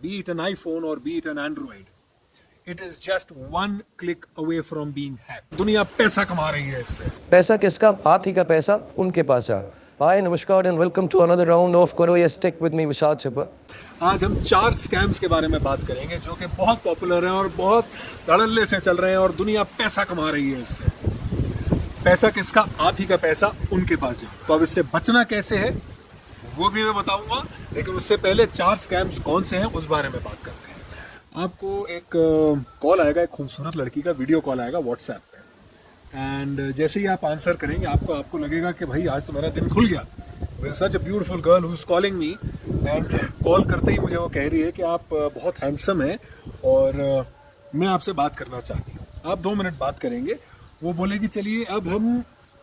be it an iPhone or be it an Android, it is just one click away from being hacked. दुनिया पैसा कमा रही है इससे। पैसा किसका? हाथी का पैसा उनके पास है। Hi, नमस्कार and welcome to another round of Karo Yes Tech with me, Vishal Chippa. आज हम 4 स्कैम्स के बारे में बात करेंगे जो कि बहुत पॉपुलर हैं और बहुत धड़ल्ले से चल रहे हैं और दुनिया पैसा कमा रही है इससे। पैसा किसका? आप ही का पैसा उनके पास जाए। तो अब इससे बचना कैसे है वो भी मैं बताऊंगा, लेकिन उससे पहले 4 स्कैम्स कौन से हैं उस बारे में बात करते हैं। आपको एक कॉल आएगा, एक खूबसूरत लड़की का वीडियो कॉल आएगा व्हाट्सएप पे, एंड जैसे ही आप आंसर करेंगे आपको लगेगा कि भाई आज तो मेरा दिन खुल गया। With such a beautiful girl who is calling me, and call करते ही मुझे वो कह रही है कि आप बहुत हैंडसम हैं और मैं आपसे बात करना चाहती हूँ। आप 2 मिनट बात करेंगे। वो बोलेगी चलिए अब हम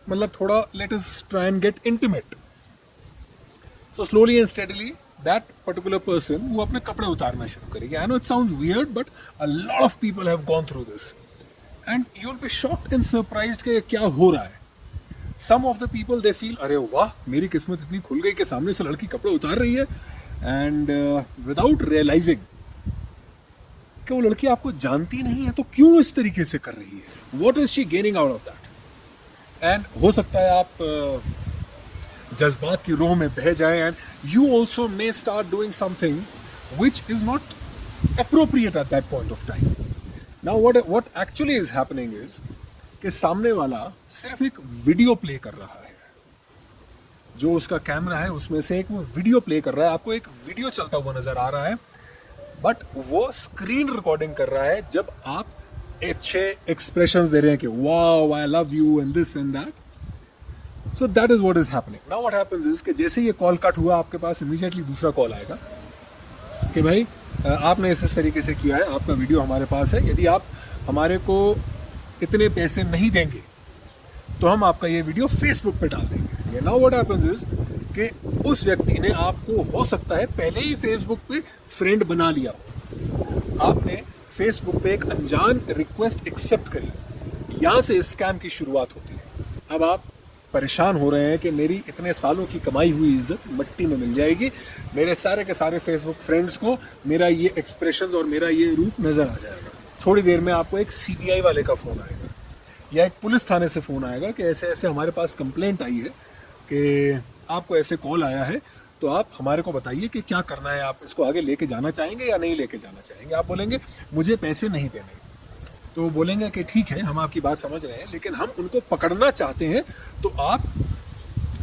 मतलब थोड़ा let us try and get intimate. So slowly and steadily that particular person वो अपने कपड़े उतारना शुरू करेगी। I know it sounds weird but a lot of people have gone through this and you'll be shocked and surprised कि क्या हो रहा है। Some of the people they feel अरे वाह मेरी किस्मत इतनी खुल गई कि सामने से लड़की कपड़े उतार रही है, and without realizing कि वो लड़की आपको जानती नहीं है तो क्यों इस तरीके से कर रही है। What is she gaining out of that? And हो सकता है आप जज्बात की रोह में बह जाए and you also may start doing something which is not appropriate at that point of time. Now what actually is happening is कि सामने वाला सिर्फ एक वीडियो प्ले कर रहा है, जो उसका कैमरा है उसमें से एक वो वीडियो प्ले कर रहा है, आपको एक वीडियो चलता हुआ नजर आ रहा है, बट वो स्क्रीन रिकॉर्डिंग कर रहा है जब आप अच्छे एक्सप्रेशंस दे रहे हैं कि wow I love you and this and that. So that is what is happening. Now what happens is कि जैसे ये कॉल कट हुआ आपके पास इमीडिएटली दूसरा कॉल आएगा कि भाई आपने इस तरीके से किया है, आपका वीडियो हमारे पास है, यदि आप हमारे को इतने पैसे नहीं देंगे तो हम आपका ये वीडियो फेसबुक पे डाल देंगे। Now what happens is कि उस व्यक्ति ने आपको हो सकता है पहले ही फेसबुक पे फ्रेंड बना लिया हो, आपने फेसबुक पे एक अनजान रिक्वेस्ट एक्सेप्ट करी, यहाँ से स्कैम की शुरुआत होती है। अब आप परेशान हो रहे हैं कि मेरी इतने सालों की कमाई हुई इज्जत मिट्टी में मिल जाएगी, मेरे सारे के सारे फेसबुक फ्रेंड्स को मेरा ये एक्सप्रेशंस और मेरा ये रूप नज़र आ जाएगा। थोड़ी देर में आपको एक CBI वाले का फ़ोन आएगा या एक पुलिस थाने से फ़ोन आएगा कि ऐसे ऐसे हमारे पास कंप्लेंट आई है कि आपको ऐसे कॉल आया है, तो आप हमारे को बताइए कि क्या करना है, आप इसको आगे लेके जाना चाहेंगे या नहीं लेके जाना चाहेंगे। आप बोलेंगे मुझे पैसे नहीं देने, तो बोलेंगे कि ठीक है हम आपकी बात समझ रहे हैं, लेकिन हम उनको पकड़ना चाहते हैं, तो आप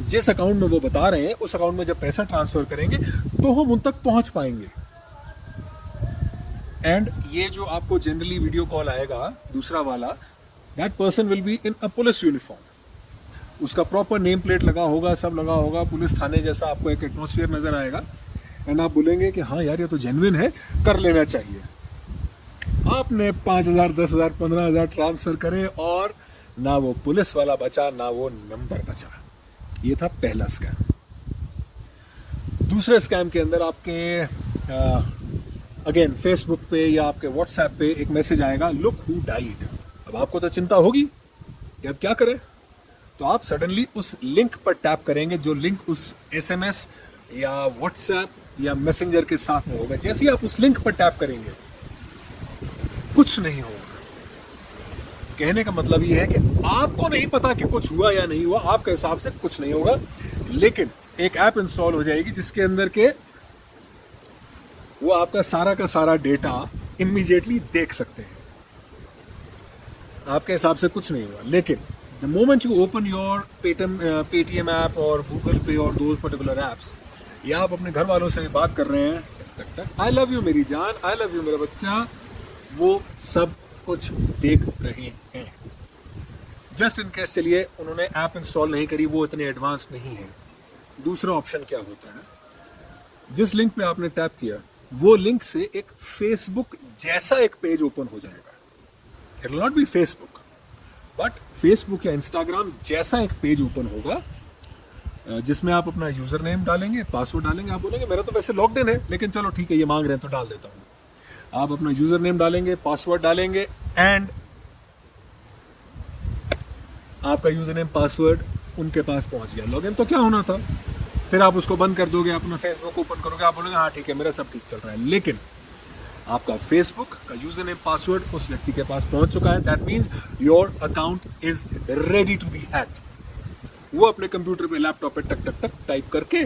जिस अकाउंट में वो बता रहे हैं उस अकाउंट में जब पैसा ट्रांसफर करेंगे तो हम उन तक पहुंच पाएंगे। एंड ये जो आपको जनरली वीडियो कॉल आएगा दूसरा वाला, that person will be in a police uniform, उसका प्रॉपर नेम प्लेट लगा होगा, सब लगा होगा, पुलिस थाने जैसा आपको एक एटमॉस्फेयर नजर आएगा, एंड आप बोलेंगे कि हाँ यार ये तो जेन्युइन है, कर लेना चाहिए। आपने 5,000, 10,000, 15,000 ट्रांसफर करे और ना वो पुलिस वाला बचा ना वो नंबर बचा। ये था पहला स्कैम। दूसरे स्कैम के अंदर आपके अगेन फेसबुक पे या आपके व्हाट्सएप पे एक मैसेज आएगा, लुक हु डाइड। अब आपको तो चिंता होगी कि अब क्या करें, तो आप सडनली उस लिंक पर टैप करेंगे जो लिंक उस SMS या व्हाट्सएप या मैसेंजर के साथ में होगा। जैसे ही आप उस लिंक पर टैप करेंगे कुछ नहीं होगा। कहने का मतलब ये है कि आपको नहीं पता कि कुछ हुआ या नहीं हुआ, आपके हिसाब से कुछ नहीं होगा, लेकिन एक ऐप इंस्टॉल हो जाएगी जिसके अंदर के वो आपका सारा का सारा डेटा इमीडिएटली देख सकते हैं। आपके हिसाब से कुछ नहीं हुआ, लेकिन the moment you open your Paytm app और गूगल पे और दोज पर्टिकुलर ऐप्स, या आप अपने घर वालों से बात कर रहे हैं, टक टक आई लव यू मेरी जान, आई लव यू मेरा बच्चा, वो सब कुछ देख रहे हैं। जस्ट इन केस चलिए उन्होंने ऐप इंस्टॉल नहीं करी, वो इतने एडवांस नहीं है। दूसरा ऑप्शन क्या होता है, जिस लिंक पे आपने टैप किया वो लिंक से एक फेसबुक जैसा एक पेज ओपन हो जाएगा। It will not B Facebook but Facebook या इंस्टाग्राम जैसा एक पेज ओपन होगा, जिसमें आप अपना यूजर नेम डालेंगे, पासवर्ड डालेंगे। आप बोलेंगे मेरा तो वैसे लॉक्ड इन है, लेकिन चलो ठीक है ये मांग रहे हैं तो डाल देता हूँ। आप अपना यूजर नेम डालेंगे, पासवर्ड डालेंगे, एंड आपका यूजर नेम पासवर्ड उनके पास पहुंच गया। लॉगिन तो क्या होना था, फिर आप उसको बंद कर दोगे, अपना फेसबुक ओपन करोगे, आप बोलोगे हाँ ठीक है मेरा सब ठीक चल रहा है। लेकिन आपका फेसबुक का यूजर नेम पासवर्ड उस व्यक्ति के पास पहुंच चुका है। That means your account is ready to be hacked. वो अपने कंप्यूटर पे, लैपटॉप पे टक टक टक टाइप करके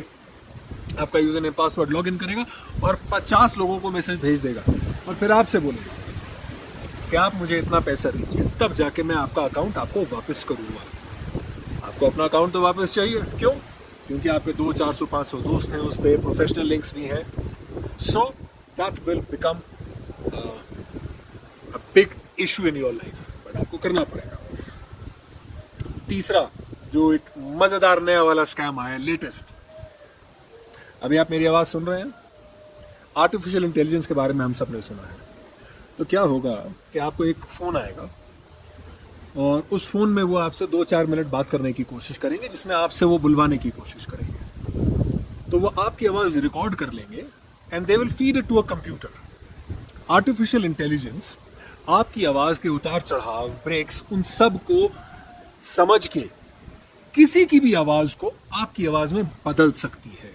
आपका user name password log in करेगा और 50 लोगों को मैसेज भेज देगा और फिर आपसे बोलेगा कि आप मुझे इतना पैसा दीजिए, तब जाके मैं आपका अकाउंट आपको वापस करूंगा। आपको अपना अकाउंट तो वापस चाहिए, क्यों? क्योंकि आपके 200, 400, 500 दोस्त हैं उस पर, प्रोफेशनल लिंक्स भी हैं। So that will become a big issue in your life, but आपको करना पड़ेगा। तीसरा जो एक मजेदार नया वाला स्कैम आया लेटेस्ट, अभी आप मेरी आवाज सुन रहे हैं, आर्टिफिशियल इंटेलिजेंस के बारे में हम सब ने सुना है। तो क्या होगा कि आपको एक फ़ोन आएगा और उस फ़ोन में वो आपसे 2-4 मिनट बात करने की कोशिश करेंगे, जिसमें आपसे वो बुलवाने की कोशिश करेंगे। तो वो आपकी आवाज़ रिकॉर्ड कर लेंगे and they will feed it to a computer. Artificial intelligence आपकी आवाज़ के उतार चढ़ाव, ब्रेक्स, उन सब को समझ के किसी की भी आवाज़ को आपकी आवाज़ में बदल सकती है।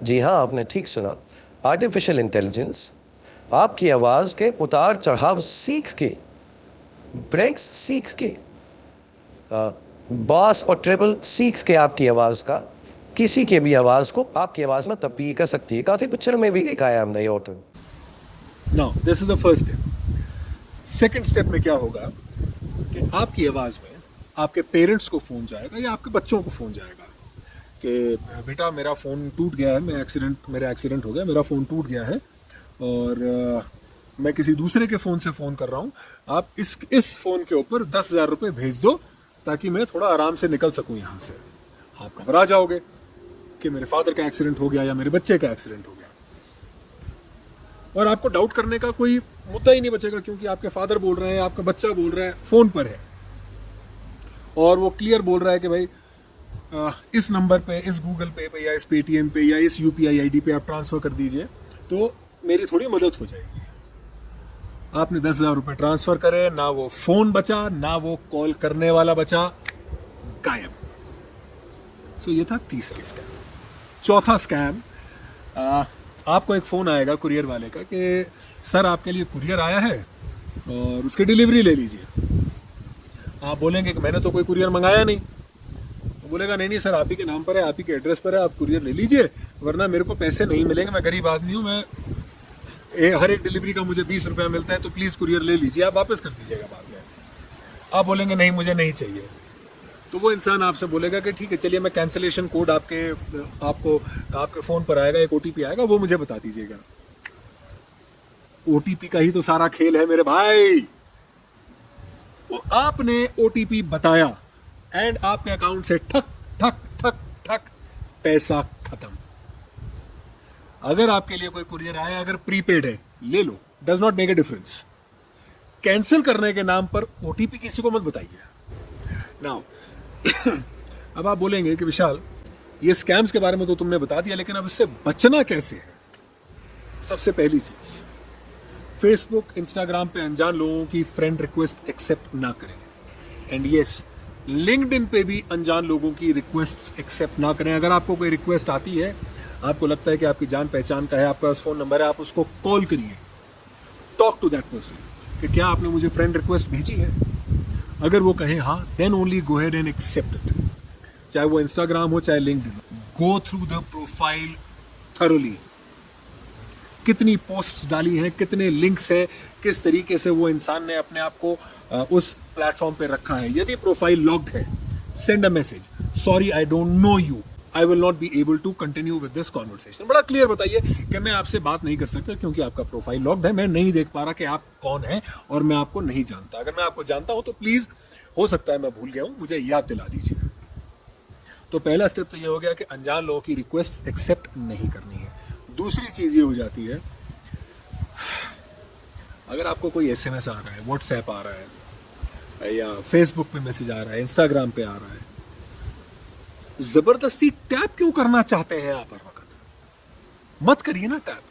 जी हाँ, आपने ठीक सुना। आर्टिफिशियल इंटेलिजेंस आपकी आवाज़ के उतार चढ़ाव सीख के, ब्रेक्स सीख के, बास और ट्रिपल सीख के आपकी आवाज़ का, किसी के भी आवाज़ को आपकी आवाज़ में तब्दील कर सकती है। काफ़ी पिक्चर में भी देखा है हमने ये auto. Now this is the first step. Second step में क्या होगा कि आपकी आवाज़ में आपके पेरेंट्स को फ़ोन जाएगा या आपके बच्चों को फ़ोन जाएगा कि बेटा मेरा फ़ोन टूट गया है, मेरा एक्सीडेंट हो गया, मेरा फ़ोन टूट गया है और मैं किसी दूसरे के फ़ोन से फ़ोन कर रहा हूँ, आप इस फ़ोन के ऊपर 10,000 रुपये भेज दो ताकि मैं थोड़ा आराम से निकल सकूँ यहाँ से। आप घबरा जाओगे कि मेरे फादर का एक्सीडेंट हो गया या मेरे बच्चे का एक्सीडेंट हो गया, और आपको डाउट करने का कोई मुद्दा ही नहीं बचेगा, क्योंकि आपके फादर बोल रहे हैं, आपका बच्चा बोल रहा है, फ़ोन पर है और वो क्लियर बोल रहा है कि भाई इस नंबर पे, इस गूगल पे या इस पेटीएम पे या इस UPI ID पे आप ट्रांसफ़र कर दीजिए तो मेरी थोड़ी मदद हो जाएगी। आपने 10,000 रुपये ट्रांसफ़र करे, ना वो फ़ोन बचा, ना वो कॉल करने वाला बचा, गायब। सो ये था तीसरा स्कैम। चौथा स्कैम, आपको एक फ़ोन आएगा कुरियर वाले का कि सर आपके लिए कुरियर आया है और उसकी डिलीवरी ले लीजिए। आप बोलेंगे कि मैंने तो कोई कुरियर मंगाया नहीं। तो बोलेगा नहीं सर, आप ही के नाम पर है, आप ही के एड्रेस पर है, आप कुरियर ले लीजिए, वरना मेरे को पैसे नहीं मिलेंगे, मैं गरीब आदमी हूँ, मैं हर एक डिलीवरी का मुझे 20 रुपया मिलता है, तो प्लीज़ कुरियर ले लीजिए, आप वापस कर दीजिएगा बाद में। आप बोलेंगे नहीं मुझे नहीं चाहिए, तो वो इंसान आपसे बोलेगा कि ठीक है चलिए मैं कैंसिलेशन कोड आपके फ़ोन पर आएगा, एक OTP आएगा, वो मुझे बता दीजिएगा। OTP का ही तो सारा खेल है मेरे भाई। वो आपने OTP बताया एंड आपके अकाउंट से ठक ठक ठक ठक पैसा खत्म। अगर आपके लिए कोई कुरियर आया, अगर प्रीपेड है, ले लो, does not make a difference. Cancel करने के नाम पर OTP किसी को मत बताइए। नाउ अब आप बोलेंगे कि विशाल ये स्कैम्स के बारे में तो तुमने बता दिया, लेकिन अब इससे बचना कैसे है? सबसे पहली चीज, फेसबुक, इंस्टाग्राम पे अनजान लोगों की फ्रेंड रिक्वेस्ट एक्सेप्ट ना करें। एंड यस, लिंक्डइन पे भी अनजान लोगों की रिक्वेस्ट एक्सेप्ट ना करें। अगर आपको कोई रिक्वेस्ट आती है, आपको लगता है कि आपकी जान पहचान का है, आपके पास फ़ोन नंबर है, आप उसको कॉल करिए, टॉक टू दैट पर्सन कि क्या आपने मुझे फ्रेंड रिक्वेस्ट भेजी है। अगर वो कहे हाँ, then only go ahead and accept it. चाहे वो इंस्टाग्राम हो चाहे LinkedIn, go through the profile thoroughly. कितनी पोस्ट डाली हैं, कितने लिंक्स हैं, किस तरीके से वो इंसान ने अपने आप को उस प्लेटफॉर्म पे रखा है। यदि प्रोफाइल लॉक्ड है, send a message, sorry I don't know you, I will not be able to continue with this conversation. बड़ा क्लियर बताइए कि मैं आपसे बात नहीं कर सकता क्योंकि आपका प्रोफाइल लॉक्ड है, मैं नहीं देख पा रहा कि आप कौन हैं और मैं आपको नहीं जानता। अगर मैं आपको जानता हूं तो प्लीज, हो सकता है मैं भूल गया हूं, मुझे याद दिला दीजिए। तो पहला स्टेप तो ये हो गया कि अनजान लोगों की रिक्वेस्ट एक्सेप्ट नहीं करनी है। दूसरी चीज ये हो जाती है, अगर आपको कोई SMS आ रहा है, व्हाट्सएप आ रहा है या फेसबुक पे मैसेज आ रहा है, इंस्टाग्राम पे आ रहा है, जबरदस्ती टैप क्यों करना चाहते हैं आप हर वक्त? मत करिए ना टैप,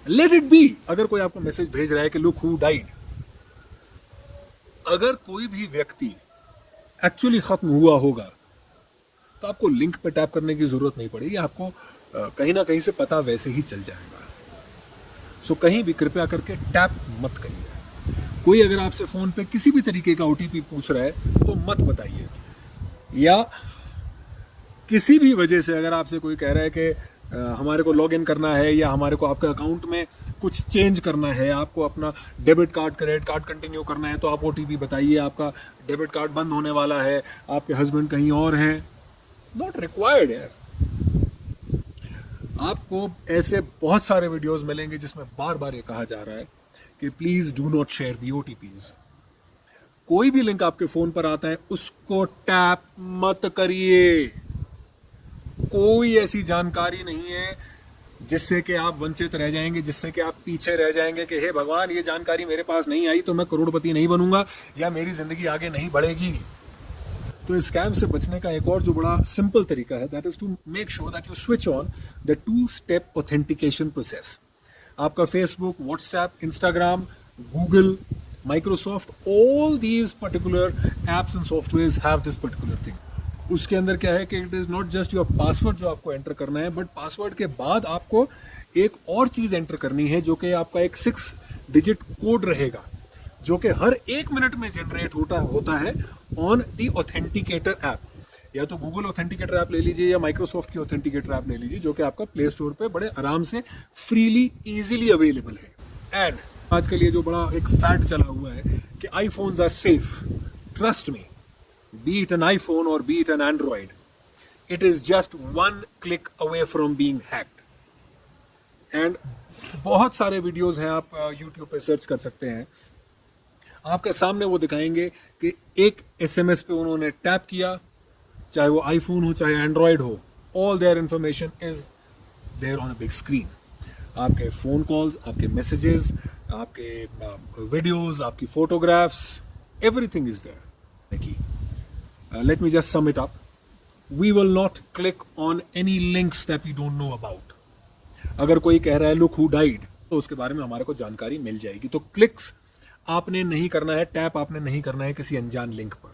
लेट इट बी। अगर कोई आपको मैसेज भेज रहा है कि लुक हु डाइड, अगर कोई भी व्यक्ति एक्चुअली खत्म हुआ होगा तो आपको लिंक पे टैप करने की जरूरत नहीं पड़ेगी, आपको कहीं ना कहीं से पता वैसे ही चल जाएगा। सो कहीं भी कृपया करके टैप मत करिए। कोई अगर आपसे फ़ोन पे किसी भी तरीके का OTP पूछ रहा है तो मत बताइए। या किसी भी वजह से अगर आपसे कोई कह रहा है कि हमारे को लॉग इन करना है या हमारे को आपके अकाउंट में कुछ चेंज करना है, आपको अपना debit card credit card continue करना है, तो आप OTP बताइए, आपका डेबिट कार्ड बंद होने वाला है, आपके हस्बैंड कहीं और हैं, नॉट रिक्वायर्ड यार। आपको ऐसे बहुत सारे वीडियोस मिलेंगे जिसमें बार बार ये कहा जा रहा है कि please do not share the OTPs। कोई भी लिंक आपके फोन पर आता है उसको टैप मत करिए। कोई ऐसी जानकारी नहीं है जिससे कि आप वंचित रह जाएंगे, जिससे कि आप पीछे रह जाएंगे कि हे भगवान ये जानकारी मेरे पास नहीं आई तो मैं करोड़पति नहीं बनूंगा या मेरी जिंदगी आगे नहीं बढ़ेगी। तो इस स्कैम से बचने का एक और जो बड़ा सिंपल तरीका है, that is to make sure that you switch on the 2-step authentication process. आपका Facebook, WhatsApp, Instagram, Google, Microsoft, all these particular apps and softwares have this particular thing. उसके अंदर क्या है कि it is not just your password जो आपको enter करना है, बट पासवर्ड के बाद आपको एक और चीज़ एंटर करनी है जो कि आपका एक 6-digit कोड रहेगा जो कि हर 1 मिनट में जनरेट होता है ऑन दी ऑथेंटिकेटर ऐप। या तो गूगल ऑथेंटिकेटर ऐप ले लीजिए या माइक्रोसॉफ्ट की ऑथेंटिकेटर ऐप ले लीजिए जो कि आपका प्ले स्टोर पे बड़े आराम से फ्रीली इजीली अवेलेबल है। एंड आज के लिए जो बड़ा एक फैक्ट चला हुआ है कि iPhones are safe, trust me, be it an iPhone or be it an Android, it is just one click away from being hacked. And बहुत सारे वीडियोस हैं, आप YouTube पे सर्च कर सकते हैं, आपके सामने वो दिखाएंगे कि एक SMS पे उन्होंने टैप किया, चाहे वो आईफोन हो चाहे एंड्रॉयड हो, all their information is there on a big screen. आपके फ़ोन कॉल्स, आपके मैसेजेस, आपके वीडियोस, आपकी फोटोग्राफ्स, everything is there. देखिए, let me just sum it up. We will not click on any links that we don't know about. अगर कोई कह रहा है look who died, तो उसके बारे में हमारे को जानकारी मिल जाएगी। तो क्लिक्स आपने नहीं करना है, टैप आपने नहीं करना है किसी अनजान लिंक पर।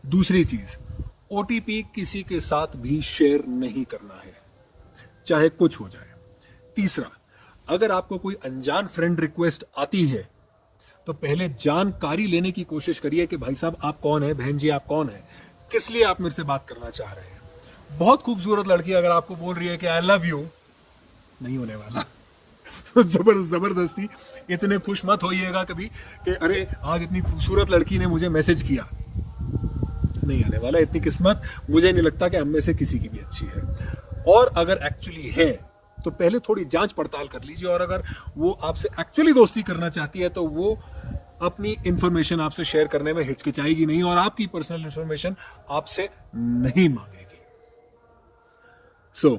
दूसरी चीज, OTP किसी के साथ भी शेयर नहीं करना है, चाहे कुछ हो जाए। तीसरा, अगर आपको कोई अनजान फ्रेंड रिक्वेस्ट आती है तो पहले जानकारी लेने की कोशिश करिए कि भाई साहब आप कौन है, बहन जी आप कौन है, किस लिए आप मेरे से बात करना चाह रहे हैं। बहुत खूबसूरत लड़की अगर आपको बोल रही है कि आई लव यू, नहीं होने वाला। जबरदस्ती इतने खुश मत होइएगा कभी कि अरे आज इतनी खूबसूरत लड़की ने मुझे मैसेज किया, नहीं आने वाला। इतनी किस्मत मुझे नहीं लगता कि हम में से किसी की भी अच्छी है। और अगर एक्चुअली है तो पहले थोड़ी जांच पड़ताल कर लीजिए, और अगर वो आपसे एक्चुअली दोस्ती करना चाहती है तो वो अपनी इंफॉर्मेशन आपसे शेयर करने में हिचकिचाएगी नहीं और आपकी पर्सनल इंफॉर्मेशन आपसे नहीं मांगेगी। So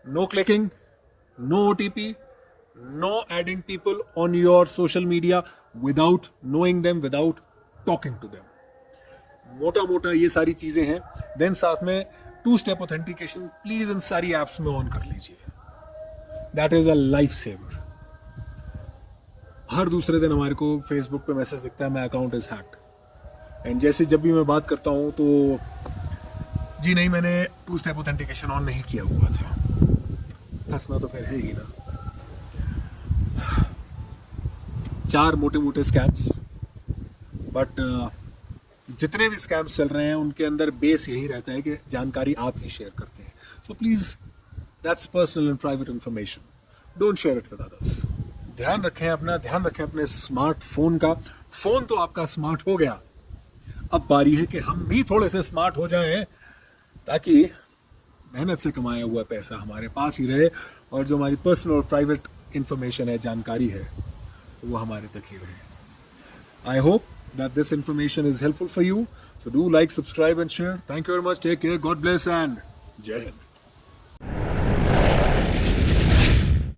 no clicking, no OTP, no adding people on your social media without knowing them, without talking to them. मोटा मोटा ये सारी चीजें हैं। देन साथ में 2-step ऑथेंटिकेशन प्लीज इन सारी एप्स में ऑन कर लीजिए। That is a life saver. हर दूसरे दिन हमारे को फेसबुक पे मैसेज दिखता है, my account is hacked. And जैसे जब भी मैं बात करता हूँ तो जी नहीं, मैंने 2-step ऑथेंटिकेशन ऑन नहीं किया हुआ था। फंसना तो फिर है ही ना। 4 मोटे मोटे स्कैम्स, बट जितने भी स्कैम्स चल रहे हैं उनके अंदर बेस यही रहता है कि जानकारी आप ही शेयर करते हैं। So please, that's personal and private information, don't share it with others. ध्यान रखें अपना, ध्यान रखें अपने स्मार्टफोन का। फोन तो आपका स्मार्ट हो गया, अब बारी है कि हम भी थोड़े से स्मार्ट हो जाएं ताकि मेहनत से कमाया हुआ पैसा हमारे पास ही रहे और जो हमारी पर्सनल और प्राइवेट इंफॉर्मेशन है, जानकारी है, वो हमारे तक ही रहे। I hope that this information is helpful for you. So do like, subscribe and share. Thank you very much. Take care. God bless and Jai Hind.